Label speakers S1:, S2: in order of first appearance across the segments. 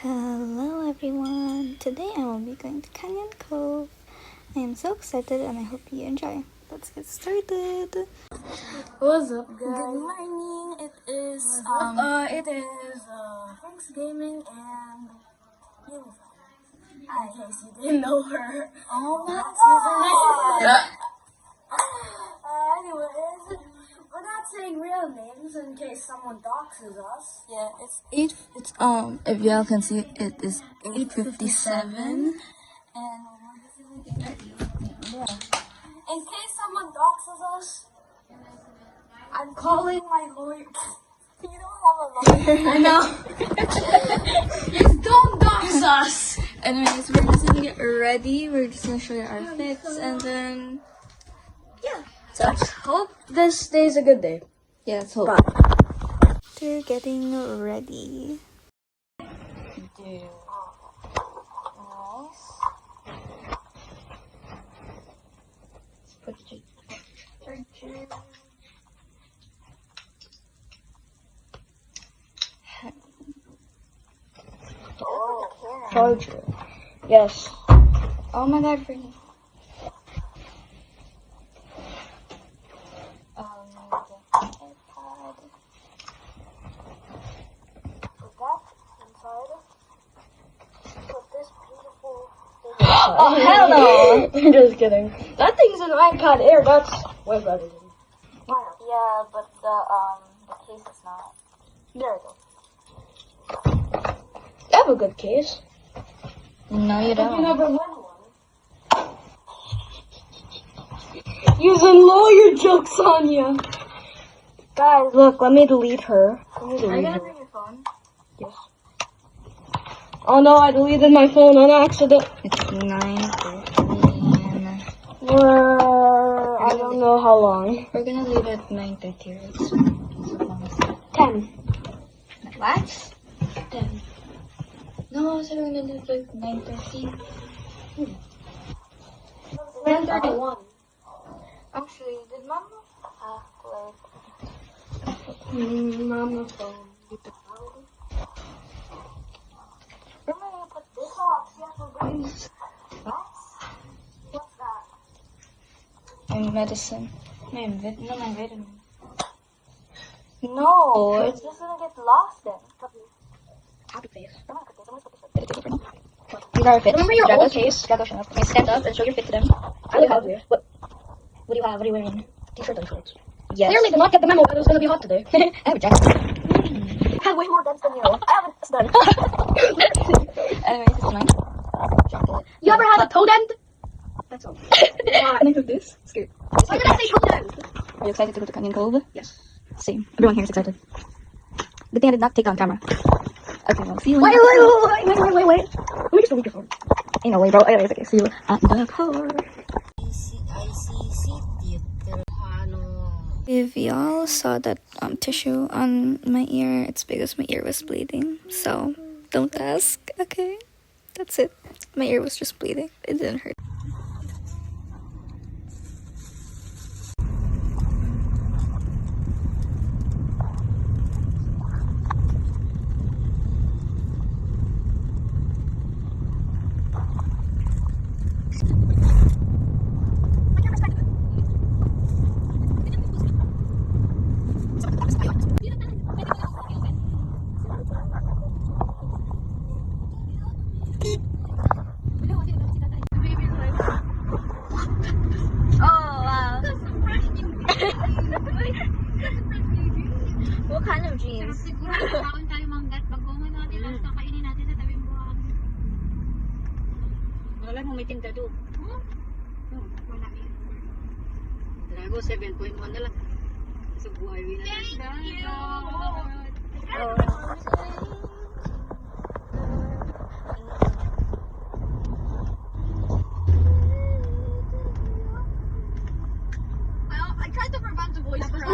S1: Hello everyone! Today I will be going to Canyon Cove. I am so excited and I hope you enjoy. Let's get started!
S2: What's up, guys?
S1: Good morning! It is
S2: Thanksgiving and in case you didn't know her.
S1: oh my
S2: God! Anyways, we're not saying real names in case someone doxes us.
S1: Yeah, if y'all can see it is 8:57 and
S2: In case someone doxes us, I'm calling my lawyer. You don't have a lawyer.
S1: I know.
S2: Don't dox us.
S1: Anyways, we're just gonna get ready. We're just gonna show you our fits and then
S2: Let's hope this day is a good day.
S1: yeah, let's hope. They're getting ready.
S2: Nice. Put your charger. Charger. Yes.
S1: Oh my god, Brittany.
S2: iPad. Put that inside. Put this beautiful thing inside. Oh, hell no! I'm just kidding. That thing's an iPad Air. That's way better than mine.
S1: Yeah, but the case is not.
S2: There we go. I have a good case.
S1: No, you
S2: But you
S1: don't.
S2: never win one. Using lawyer jokes on you. Guys, look, let me delete her.
S1: Are you gonna bring your phone?
S2: Yes. Oh no, I deleted my phone on accident.
S1: It's 9:13.
S2: I don't know how long.
S1: We're gonna leave at 9:30, right? So
S2: 10.
S1: what?
S2: 10.
S1: No, so we're gonna leave like 9:30.
S2: 9:31.
S1: Actually, did Mama have like?
S2: Mama phone.
S1: Where am I gonna put this?
S2: Socks, yes, we're going. What's that?
S1: My medicine. My vitamin.
S2: No, it's just gonna get lost then. Happy face.
S1: These are our fits.
S2: Remember your old case?
S1: Drago, shut up. Okay, stand up and show your fit to them.
S2: I look ugly.
S1: What do you have? What are you wearing?
S2: T-shirt and shorts.
S1: Yes.
S2: Clearly did not get the memo that it was gonna be hot today.
S1: I have a jacket.
S2: I had way more dents than you. I haven't done.
S1: Anyways, this is mine. Chocolate.
S2: You ever had a toe dent?
S1: That's all.
S2: Why?
S1: And I took this. Skirt.
S2: Why did I say toe dent?
S1: Are you excited to go to Canyon Cove?
S2: Yes.
S1: Same. Everyone here is excited. Good thing I did not take on camera. Okay, well, see you
S2: Wait.
S1: later.
S2: Let me just delete your phone.
S1: Ain't no way, bro. Anyways, okay, see you at the car. If y'all saw that tissue on my ear, it's because my ear was bleeding. So don't ask, okay? That's it. My ear was just bleeding. It didn't hurt. What kind of jeans?
S3: Siguro kakaon tayo manggat. Bagongan natin ang kakainin natin sa tabi mo. Wala nang may tinda doon. Wala yun. Drago, 7.1 na lang. Sa buhay na lang. Thank you!
S2: I tried to prevent the voice crack.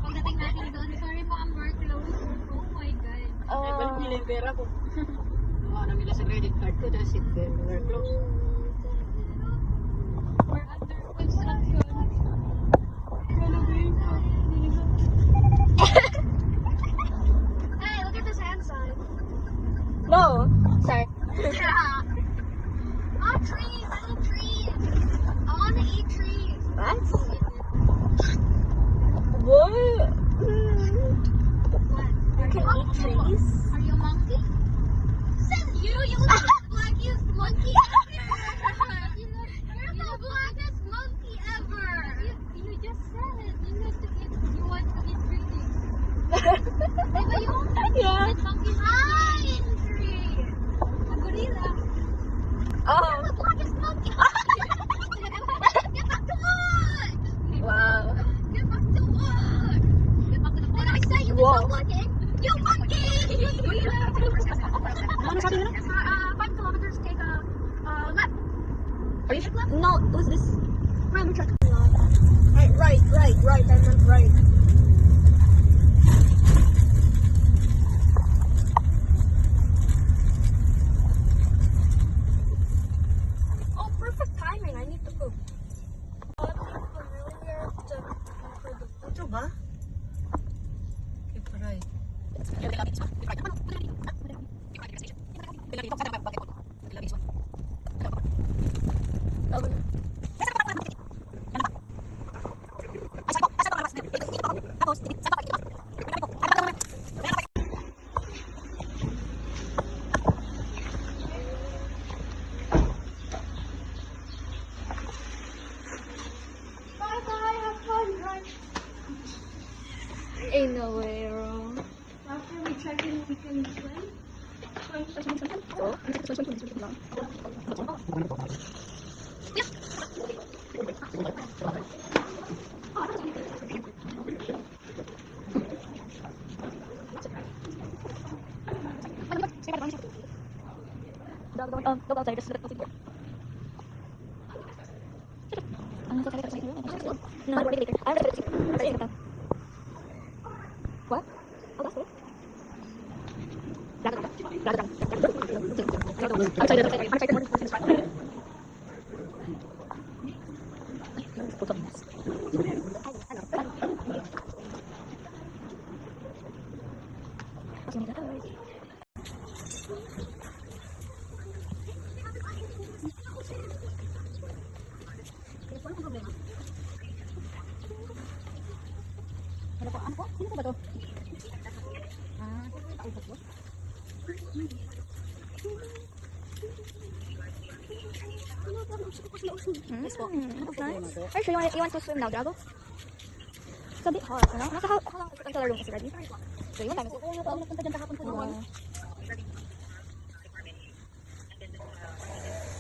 S3: Pagdating natin doon, sorry po, ang work close. Oh my God.
S2: Ay,
S3: balik nila yung pera ko. Nakuha na nila sa credit card ko, that's it. We're close. We're under construction.
S2: No,
S1: go. Start.
S2: Yeah. Oh, trees. I love trees. I want to eat trees.
S1: What? What?
S2: What?
S1: You can eat trees?
S2: Are you a monkey? Says you. You look like the blackest monkey ever. You're the blackest monkey ever. You just said it. You want to eat trees. But you want to
S1: Yeah.
S2: eat monkeys. I eat trees. A gorilla.
S1: Oh.
S2: You're the blackest monkey. Get back to work.
S1: Wow.
S2: Get back to work. Get back to the Did I say you
S1: Whoa.
S2: stop working? You monkey! 5 kilometers, take a left.
S1: Are you sure? No, what's this?
S2: Right, I meant right. Oh, perfect timing. I need to poop. Familiar for the
S3: Ito ba? Okay, right.
S2: Bye-bye, have fun, right?
S1: Ain't no way wrong.
S2: After we check in, we can swim.
S1: Go outside, just let it go. No, I'll later. I'm ready later. What? Oh, that's That's nice. Are you sure you want to swim now, Drago? It's a bit hot, you know? How long is it until our room is ready? So, yun tayo.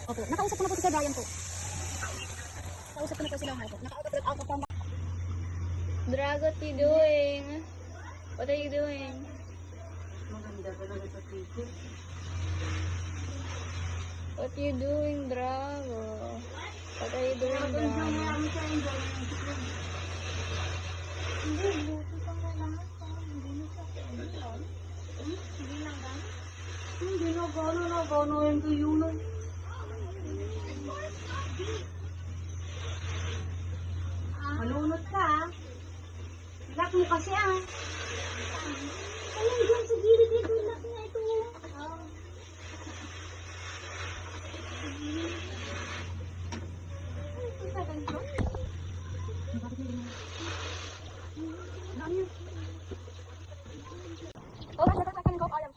S1: Opo, nakausap ko na po si Sir Brian po. Nakausap ko na po sila po. Naka-out of town. Drago, what are you doing? What are you doing?
S3: Maganda talaga sa tito.
S1: What are you doing, Drago? What are you doing, Drago?
S2: Hindi na gano'n yung tuyunan. Malunod ka, ah. Lock mo kasi, ah. Ayun, dyan sa gilid ito, lock na ito.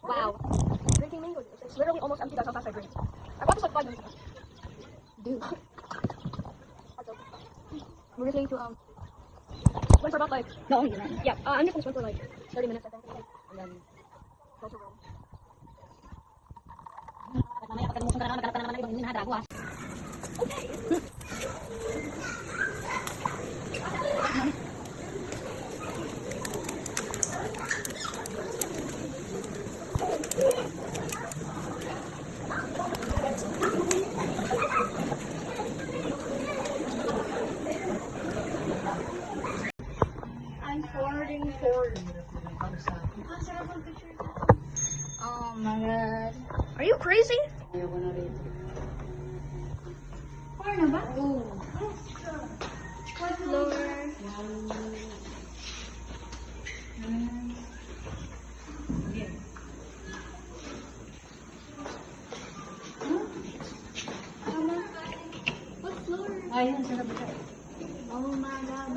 S1: Wow. Drinking mango juice. It's literally almost empty. That's how fast I drink. I bought this like 5 minutes ago. Dude. We're just going to swim for about like yeah. I'm just gonna swim for like 30 minutes I think, and then go to room.
S2: I'm forwarding forward.
S1: Oh my god.
S2: Are you crazy?
S3: Ayaw ko na rin.
S2: Far na ba?
S1: Lower.
S3: Ayun, sa kabila. Oh my God.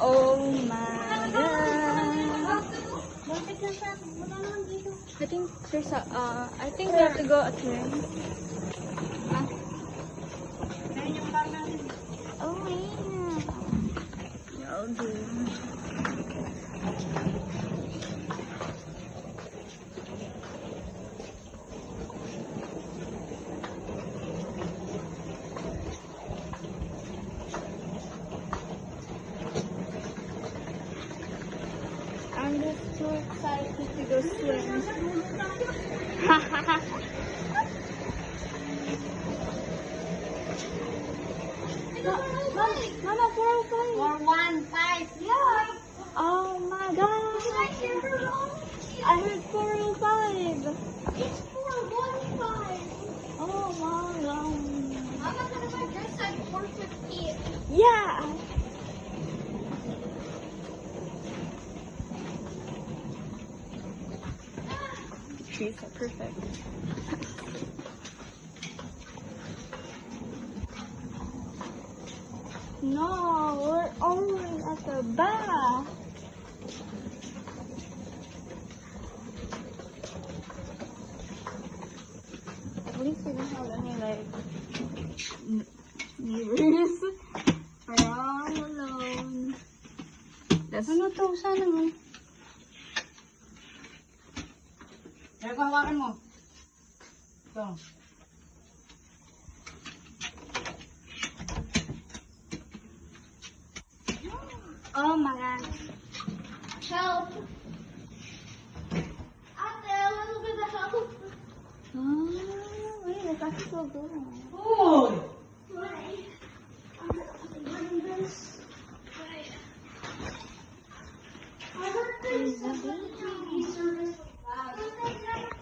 S1: Oh my God. I think there's a, I think we have to go at where? Oh yeah. I'll do. I'm just too excited to go swim. Mama, 405.
S3: 415. Yeah.
S1: Oh my God. I heard 405.
S2: It's 415.
S1: Oh my God.
S2: Mama said if I just said 415.
S1: Yeah. Trees are perfect. No, we're only at the back. At least we don't have any like neighbors. We're all alone. That's
S3: Ano to? Sana mo? Kaya ko hawakan mo. Ito.
S1: oh my God.
S2: Help. Ate, a little bit of help.
S1: Oh, wait, it's actually so good.
S3: Uy!
S2: Wait. I'm doing this. Wait. I heard there's a TV service with that.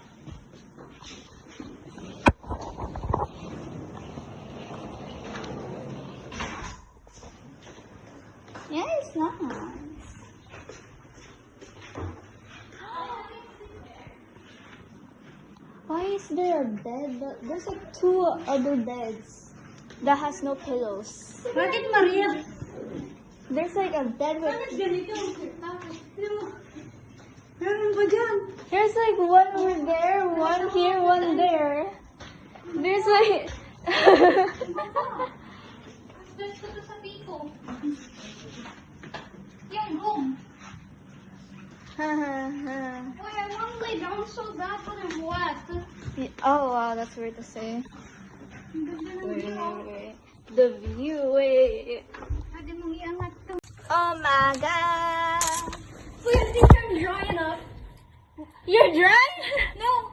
S1: Yeah, it's nice. Why is there a bed? There's like 2 other beds that has no pillows.
S3: Bakit Maria?
S1: There's like a bed with.
S3: Bakit ganito? Meron ba dyan?
S1: There's like one over there, one here, one there. There's like.
S2: There's ito sa piko. Yung room. Wait, I want to lay down so bad, but I'm wet.
S1: Oh wow, that's weird to say. Wait. The view, wait.
S2: Pwede mong iangat to.
S1: Oh my God.
S2: Wait, I think I'm dry enough.
S1: You're dry?
S2: No.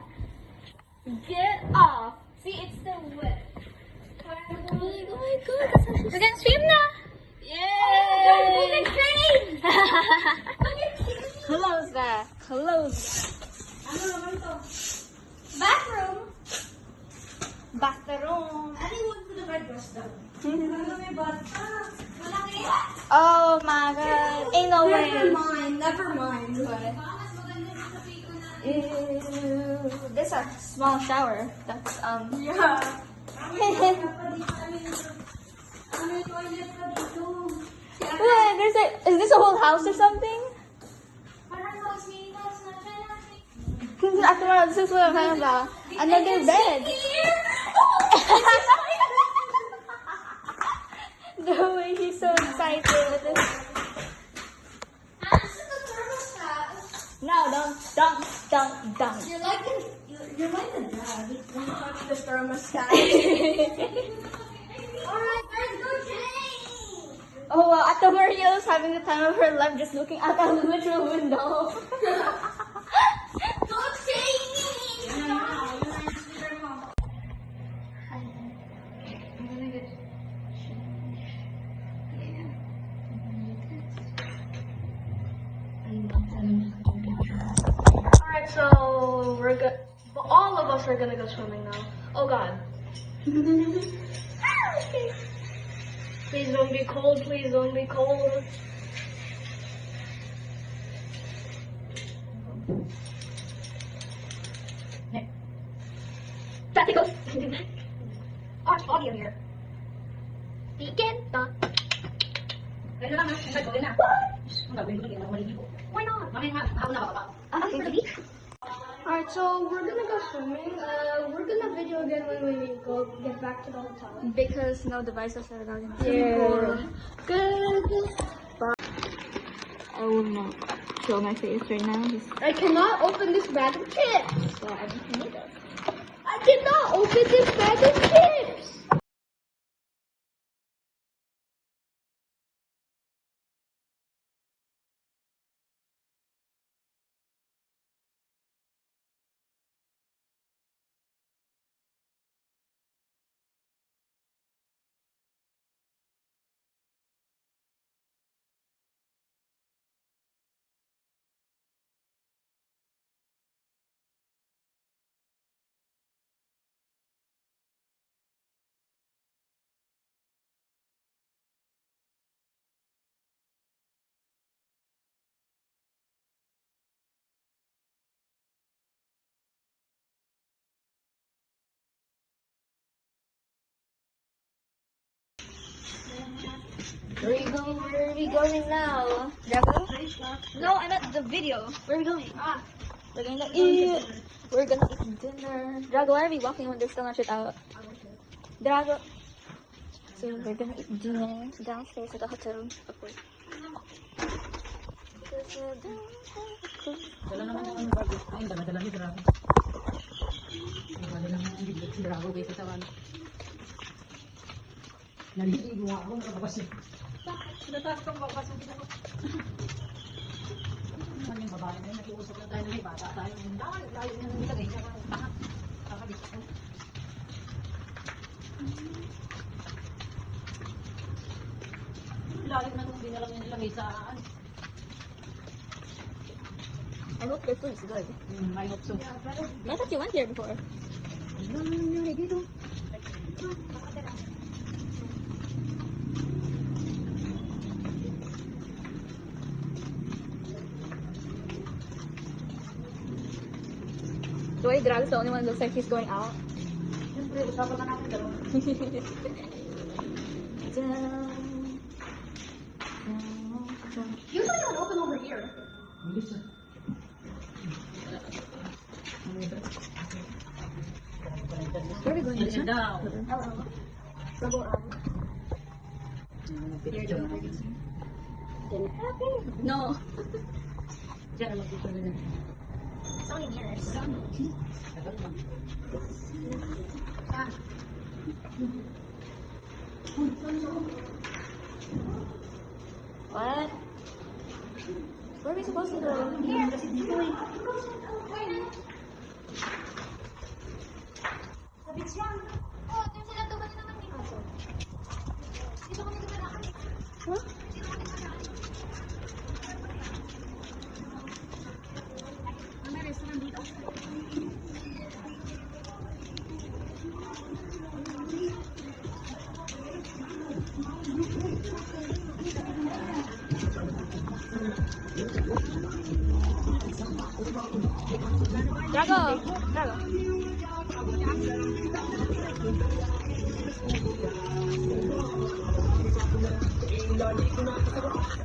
S1: Get off.
S2: See, it's still wet.
S1: Oh my God, that's actually. We can swim now. Yay! Close that. Close that.
S2: Ano naman to? Bathroom.
S1: Bathroom.
S2: Anyone to the bed rest down. Ano may bata? Malaki.
S1: Oh my God. Ain't no way.
S2: Never mind.
S1: Ew. There's a small shower. That's
S2: Yeah.
S1: Wait, there's like, is this a whole house or something? After this is what I'm talking about. Another bed. The way he's so excited with this. No, don't.
S2: You're like a dad when you touch the thermostat. Alright, let's go change.
S1: Oh wow, Ate Mario's having the time of her life just looking out the literal window.
S2: Go change.
S1: Alright, so we're good. All of us are gonna go swimming now. Oh God. Please don't be cold. Please don't be cold.
S3: Ganun lang, ang gawin na. Ang gawin ko, hindi ako maliligo. Why not? Mamaya nga, ako na baka.
S2: Alright, so we're gonna go swimming. We're gonna video again when we go get back to the hotel.
S1: Because no devices are allowed in the
S2: Yeah. Good.
S1: I will not show my face right now.
S2: I cannot open this bag of chips.
S1: So I just need it.
S2: I cannot open this bag of chips.
S1: Where are we going now? Drago? No, I meant the video. Where are we going? We're gonna eat. We're gonna eat dinner. Drago, why are we walking when there's so much shit out? Drago. So we're gonna eat dinner downstairs at the hotel. Upward.
S3: Dala naman yung bago. Ay, dala ni Drago. Dala naman yung bigla si Drago kaysa sa ano. Naliligo nga ako, nakababas yun. Nataas kang babas yung ako. Ano yung babae na yun, nakiusap na tayo na may bata tayo. Layo na nang ilagay siya. Kakabit ako. Lalim na nung binalang yung ilagay sa ano.
S1: I hope their food is good.
S3: I hope so.
S1: I thought you went here before. The way Drag's the only one that looks like he's going out.
S3: Siyempre, usapan na natin dalawa.
S2: Usually it would open over here.
S3: Bilis ah.
S1: Where are we going?
S3: Sit down.
S1: No.
S3: Diyan na mag-picture na dyan.
S2: It's only mirrors.
S3: Tagal lang.
S1: What? Where are we supposed to go?
S2: Here. Sabits yan. Oh, doon sila doon naman dito. Dito kami dumaan.
S1: Huh?
S2: May restaurant dito.
S1: Drago! Drago.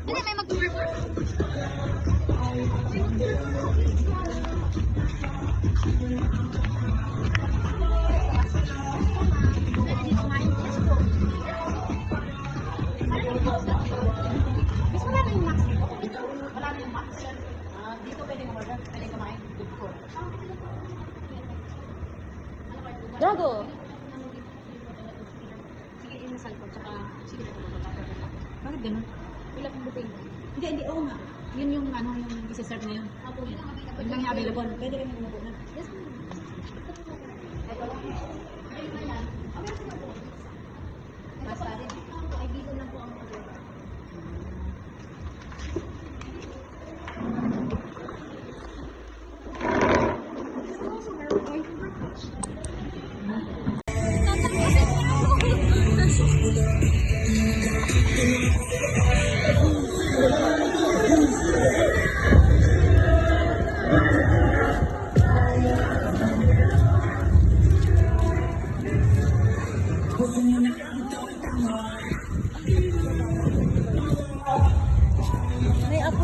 S2: Hindi, may mag-refer.
S3: Dito pwede mag-order. Pwede kumain. Good for.
S1: Drago!
S3: Sige, inasal ko. Tsaka, sige na ito. Bakit ganun? Wala kang buffet. Hindi, oo nga. Yun yung ano, yung isa-serve na yun. Yun lang yung available. Pwede rin yung umupo na. Basta rin. Ay, dito lang po ang order.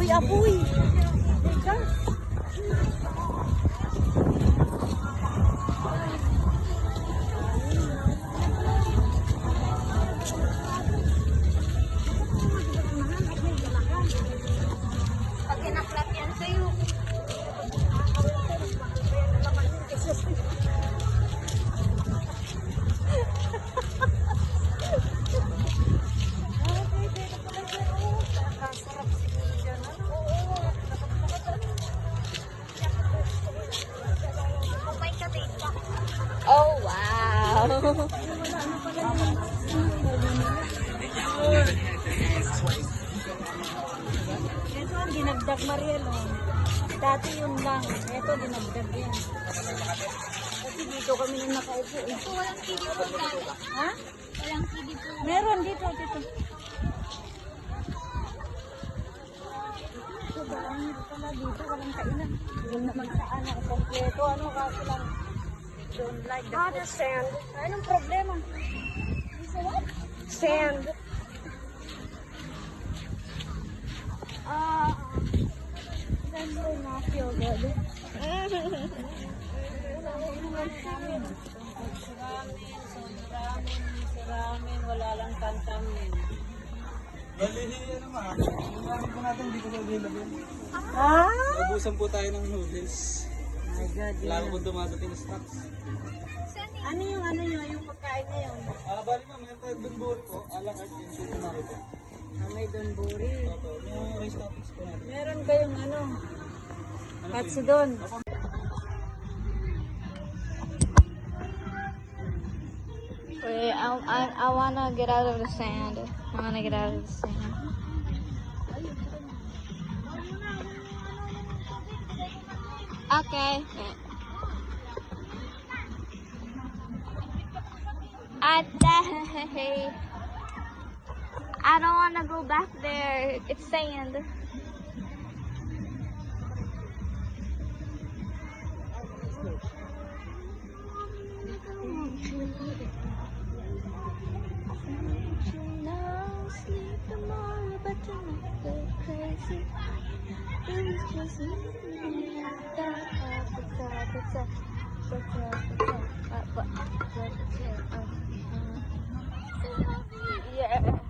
S2: Uy, apoy! Teka.
S1: Pag kinaklat yan sa'yo. Oh, wow.
S2: Ito ang dinagdag, Mariel. Oh. Dati yun lang. Ito, dinagdag yan. Kasi dito kami nang nakaupo. Eh.
S1: Walang TV po dito.
S2: Ha?
S1: Walang TV po.
S2: Meron dito, dito. Ito ba? Ano pala dito? Walang kainan. Doon naman sa ano, kompleto. Ano kasi lang. Don't like the food. Sand. Anong problema? Sand. That will not feel good. Ramen, wala lang tantamin.
S4: Balihi ano ma, yung ramen po natin hindi ko po available.
S2: Ah?
S4: Naubusan po tayo ng noodles.
S2: My God,
S4: Wala ko po dumadating na stocks.
S2: ano yung pagkain na yun?
S4: Bali ma'am, meron tayo dunburi po, alang at yung sushi na ito.
S2: May donburi.
S4: Opo, yung rice toppings po natin.
S2: Meron kayong ano? Katsudon.
S1: Wait, I wanna get out of the sand. I wanna get out of the sand. Okay. I don't wanna go back there. It's sand. Sleep tomorrow, but don't go crazy. It's just me. Yeah.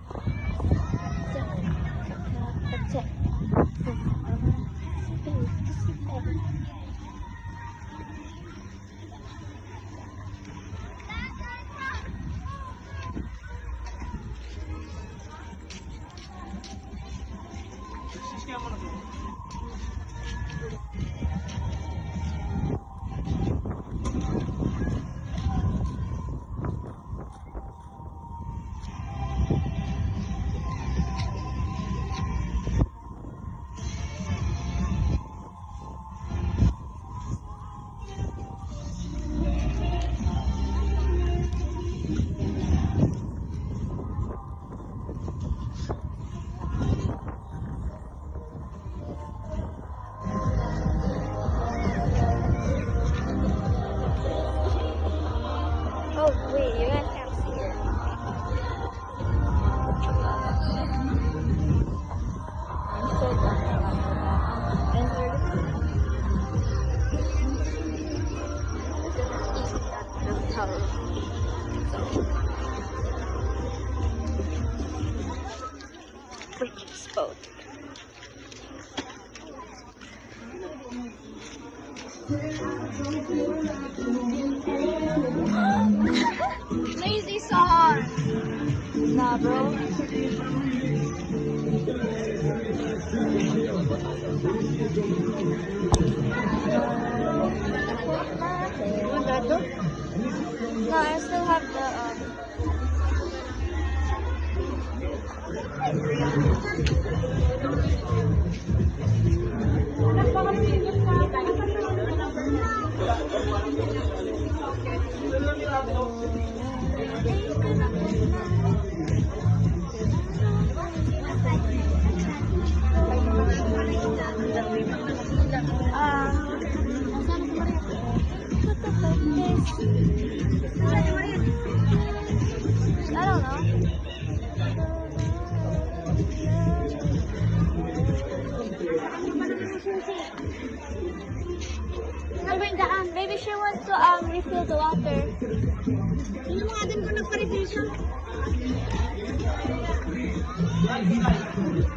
S1: Oh, wait, you guys can't see it. I'm so done. And we're the tower. Which spoke. Lazy song. Nah, bro.
S2: Want that though?
S1: No, I still have the I don't know. I'll bring that. Maybe she wants to refill the water.
S2: Sino mga din ko nagpa-refill siya?
S1: I already did.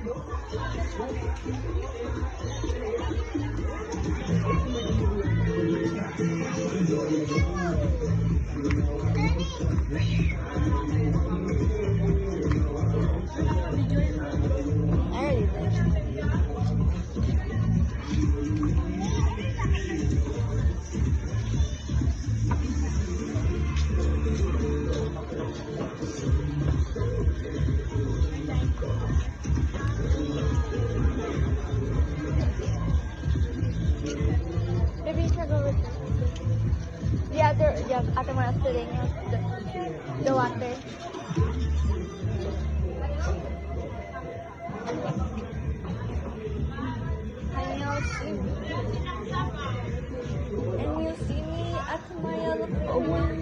S1: Maybe you should go with the other one is filling the water. And you see me at my look forward.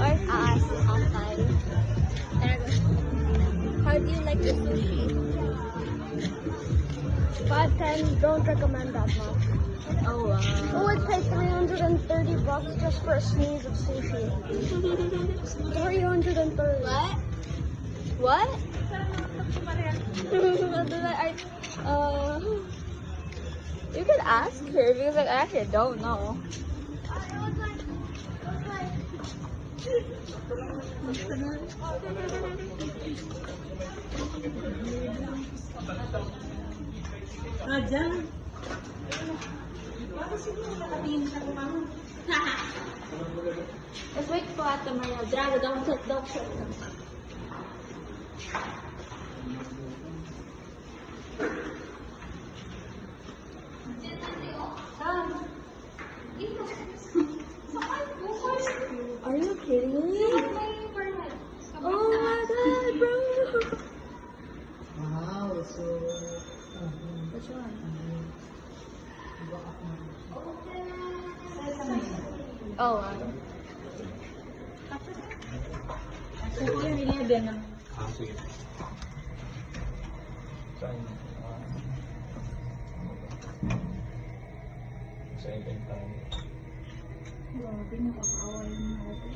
S1: Or ask outside. How do you like the sushi?
S2: 510, don't recommend that much.
S1: Oh wow.
S2: Who would pay $330 just for a sneeze of sushi? 330.
S1: What? What? You could ask her because like, I actually don't know.
S3: Raja. Nakatingin sa kumang.
S1: Let's wait for Ate Maria. Drago, don't shut them. Are you kidding me? Oh my god, bro!
S4: Wow, so...
S1: Which one? Oh, wow.
S3: So, yung 11 na.
S4: Sige. Saan? Sa event tayo.
S3: Grabe, nakakaawa yung natin.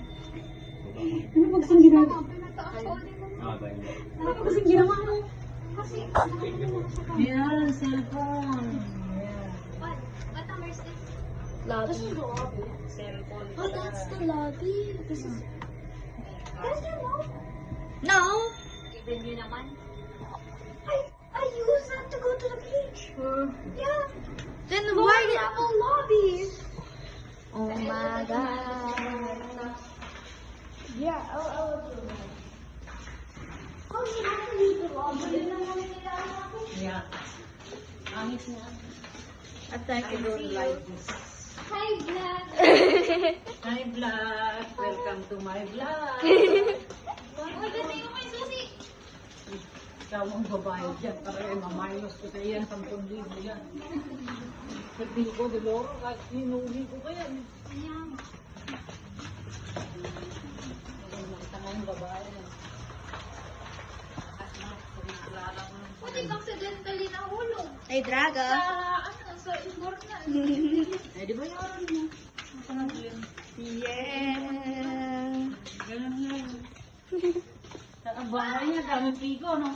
S3: Ano ba kasing ginawa?
S4: Tayo.
S3: Ano ba kasing ginawa mo? Yan, cellphone.
S1: Lobby.
S3: Cellphone.
S1: Oh, that's the lobby. This is... No!
S3: Even yun naman.
S2: I use that to go to the beach. Yeah.
S1: Then why did...
S2: lobby.
S1: Oh my god.
S2: Yeah, I'll do that. Oh, you have to use the lobby.
S3: Yeah. Angit na.
S1: Attack
S3: I don't like this.
S2: Hi, Black.
S3: Hi, vlog. Welcome to my vlog. Ikaw ang babae dyan. Para mamayos ko sa iyan. 10,000 yan. Sabi ko, Doloro, kahit hinuhi ko pa yan. Makita mo yung babae yan. At nakakilala ko ng
S2: Pwede accidentally nahulog.
S1: Ay, Draga.
S2: Sa indoor na.
S3: Eh, di ba yung oras mo? Ako na yun.
S1: Yeah.
S3: Ganun yan. Ang bahay niya, daming pico, no?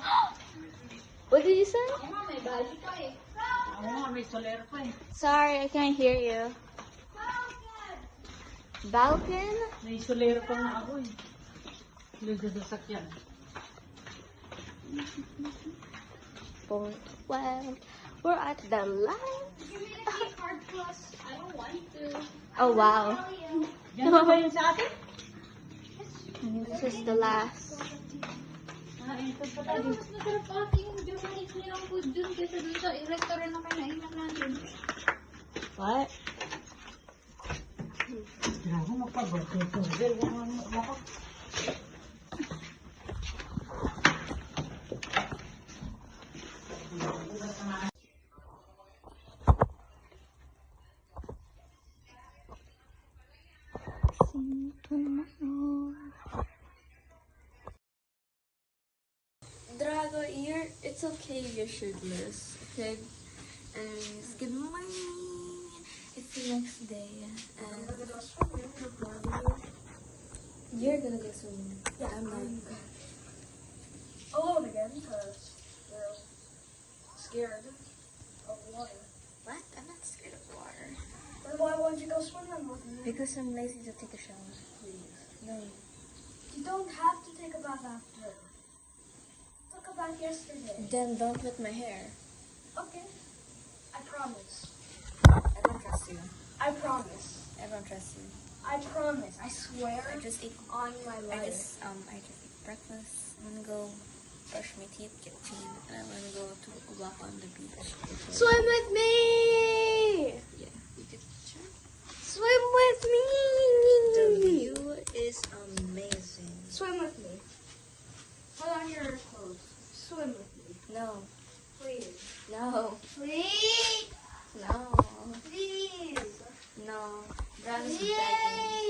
S1: What did you say?
S2: May bali ka eh.
S3: Ako nga, may soler pa eh.
S1: Sorry, I can't hear you. Balkan?
S3: May soler pa nga ako eh. Lugod sa sakyan.
S1: Well, we're at the line.
S2: Hard plus. I don't want to.
S1: Oh, wow.
S3: Yan ba yun sa atin?
S1: This is the last.
S3: Ah, ito pa
S2: Alam mo,
S3: tayo.
S2: mas masarap ating Japanese nilang food dun kaysa dun sa restaurant na kinainan natin.
S1: What?
S3: Grabe, magpa-birthday ko. Girl, wako.
S1: It's okay if you're shirtless. Okay. Anyways, good morning. It's the next day, and you're gonna go swimming. Yeah, I'm not.
S2: Alone again, because you're scared of water.
S1: What? I'm not scared of water.
S2: Then why won't you go swimming with me?
S1: Because I'm lazy to take a shower. Please. No.
S2: You don't have to take a bath after. Took a bath yesterday.
S1: Then don't wet my hair.
S2: Okay. I promise.
S1: I don't trust you.
S2: I promise.
S1: I don't trust you.
S2: I promise. I swear
S1: I just ate.
S2: on my
S1: I
S2: life.
S1: just ate breakfast. I'm gonna go brush my teeth, get tea, and I'm gonna go to walk on the beach.
S2: Swim with me!
S1: Yeah, we could try.
S2: Swim with me!
S1: The view is amazing.
S2: Swim with me. Put on your clothes. Swim with me.
S1: No,
S2: Please.
S1: no,
S2: Please!
S1: no,
S2: Please!
S1: no. Drag's begging.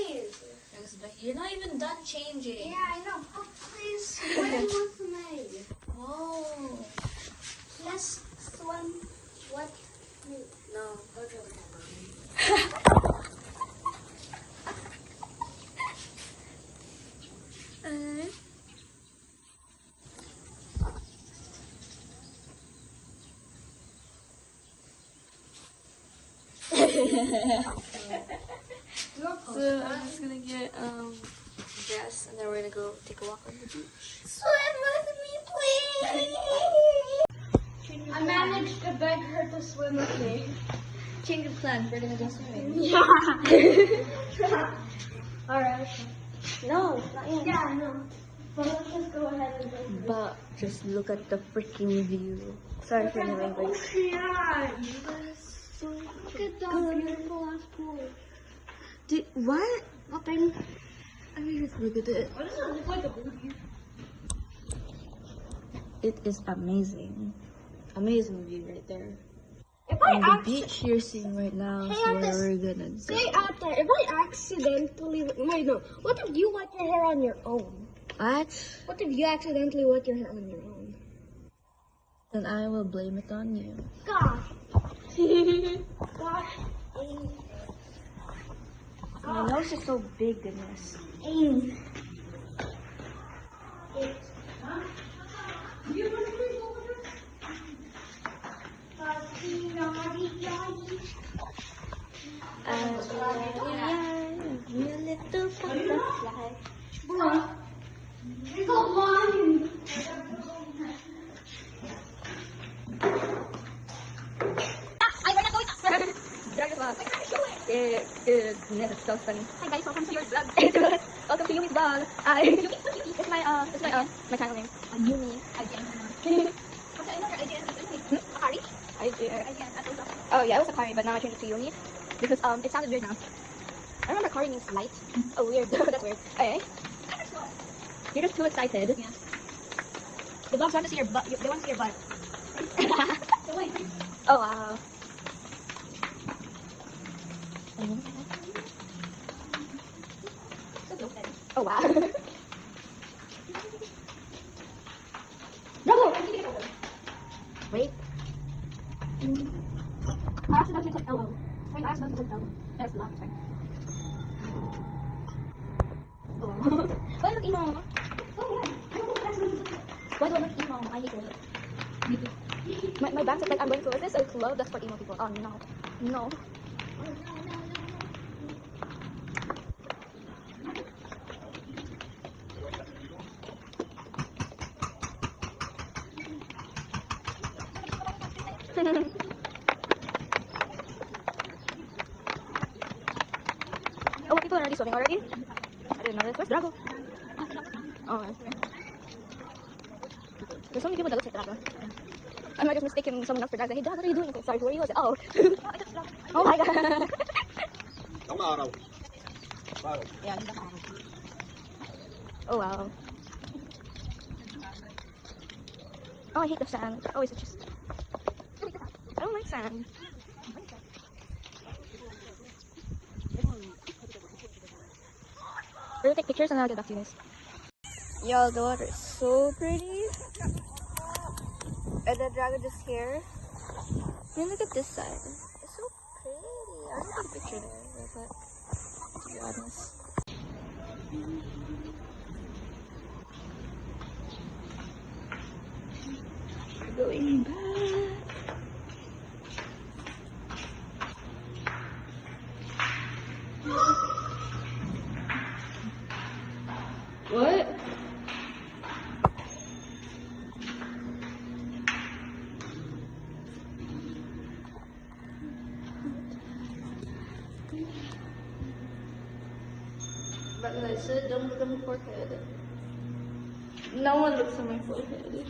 S2: Please!
S1: Drag's begging. You're not even done changing.
S2: Yeah, I know. Oh, please swim with me.
S1: Oh,
S2: Let's swim with me.
S1: no. Go to the camera. So I'm just gonna get dressed and then we're gonna go take a walk on the beach.
S2: Swim with me, please! I managed to beg her to swim with me.
S1: Change of plans. We're gonna go swimming.
S2: Yeah. Alright.
S1: No, not yet.
S2: Yeah, I know. But let's just go ahead and go.
S1: But just look at the freaking view. Sorry for the language.
S2: Yeah. Look at that beautiful ass pool.
S1: Dude, what?
S2: Nothing.
S1: I mean, just look at it.
S2: Why does it look like a booty?
S1: It is amazing. Amazing view right there.
S2: If
S1: And the
S2: I
S1: beach you're seeing right now is
S2: Hey,
S1: where
S2: Atlas,
S1: we're gonna go.
S2: say out there, if I accidentally wait, no. What if you wet your hair on your own?
S1: What?
S2: What if you accidentally wet your hair on your own?
S1: Then I will blame it on you.
S2: Gosh. Gosh.
S1: My nose is so big, goodness. You little butterfly.
S2: You got one.
S1: Goodness, it's so funny. Hi guys, welcome to your vlog. Welcome to Yumi's vlog. It's my channel name. Yumi. Oh yeah, it was Akari, but now I changed it to Yumi because it sounded weird now. I remember Akari means light. Oh weird, that's weird. Okay. You're just too excited. Yeah. The vlogs want to see your butt. They want to see your butt. Oh wow. Oh wow. Bravo! Wait. I accidentally took elbow. Wait, I accidentally took elbow. That's the last time. Oh. Why look emo? Why do I look emo? I hate it. My back is like I'm going to this a club that's for emo people. Oh no. No. Oh, people are already swimming already? I didn't know this. Where's Drago? Oh, right here. There's so many people that look like Drago. I might just mistaken someone else for Drago. Hey, Drago, what are you doing? Okay, sorry, where are you? I said, oh. Oh my god. Yeah, oh wow. Oh, I hate the sand. Oh, is it just... I don't like sand. We're gonna take pictures and then I'll get back to you guys. Yo, the water is so pretty. And the dragon just here. I mean, look at this side. It's so pretty. I don't take a picture there, but to be honest. We're going back. What? But like I said, don't look at my forehead. No one looks at my forehead.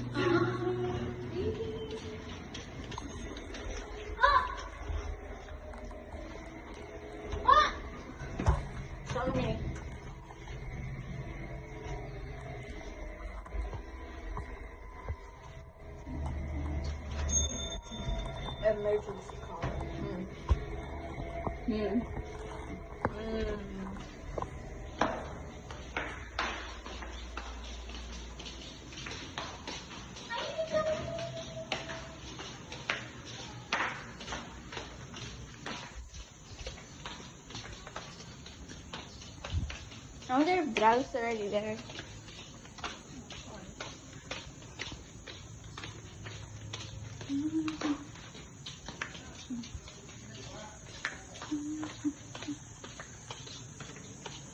S1: Show me.
S2: Emergency call.
S1: I wonder if Drag's already there.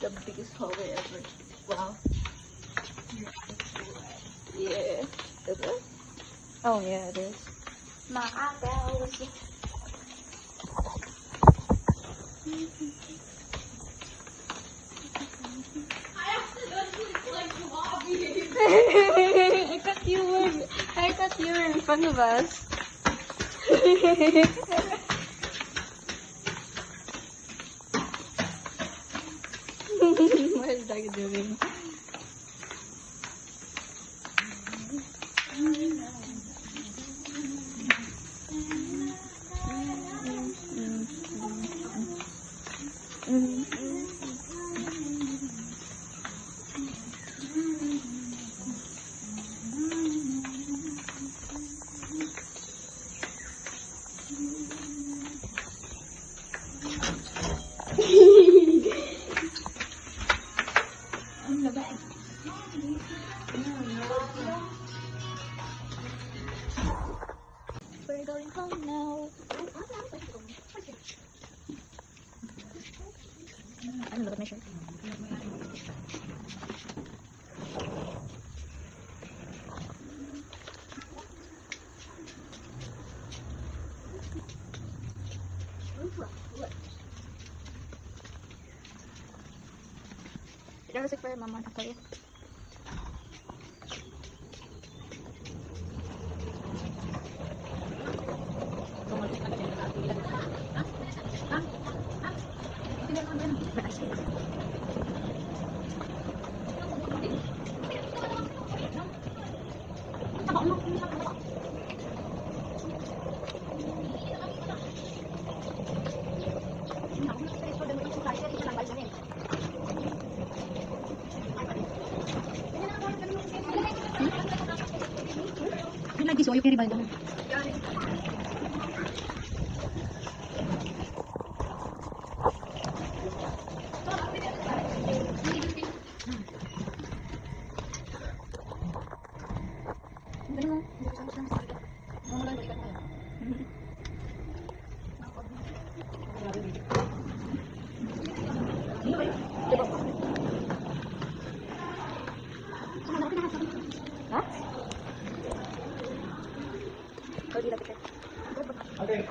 S1: The biggest hallway ever. Wow. Yeah. Is it? Oh yeah, it is. My eyeballs. I thought you were in front of us. What is that doing? We're going home now. I don't look at my shirt. You're gonna for your mama, okay?
S3: You like this, or you carry by down?
S1: Huh? Oh, di dapat.
S4: Okay.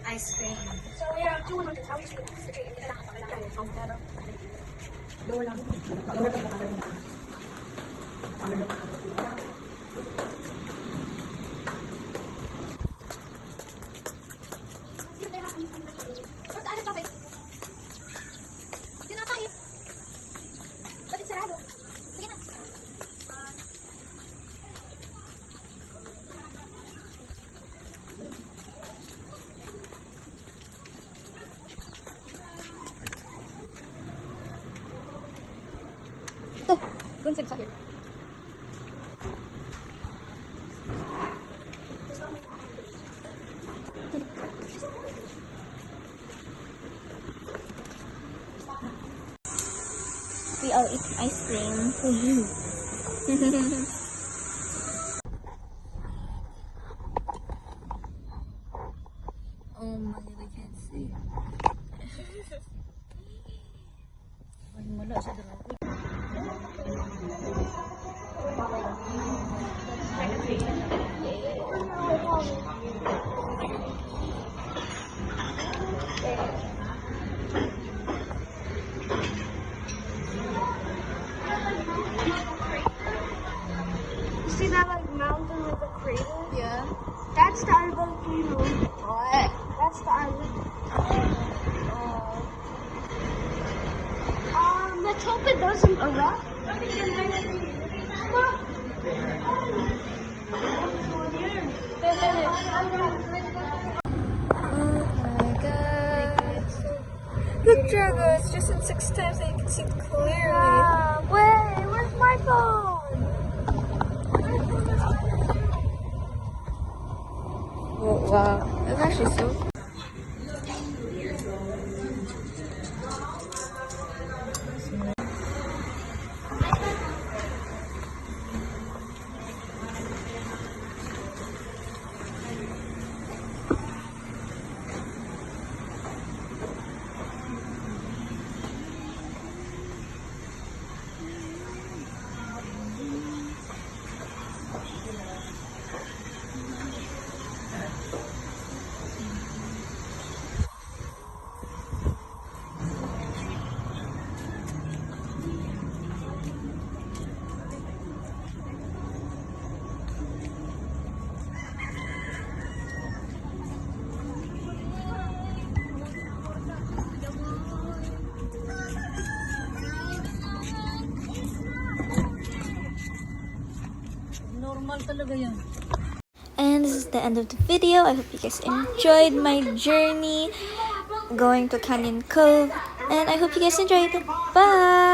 S2: Ice cream. So yeah, 200 sounds good. Okay, hindi ka nakakapagalaman.
S1: Kung sa here. We all eat ice cream. Oh my, they can't see.
S3: Wala siya doon.
S2: You see that like mountain with a crater?
S1: Yeah.
S2: That's the volcano.
S1: What?
S2: That's the island. Let's hope it doesn't erupt.
S1: Oh my god. Look, Drago, it's just in 6 times that you can see clearly.
S2: Wait, where's my phone?
S1: Oh, wow. That's actually so cool.
S3: Normal talaga yan.
S1: And this is the end of the video. I hope you guys enjoyed my journey going to Canyon Cove. And I hope you guys enjoyed it. Bye!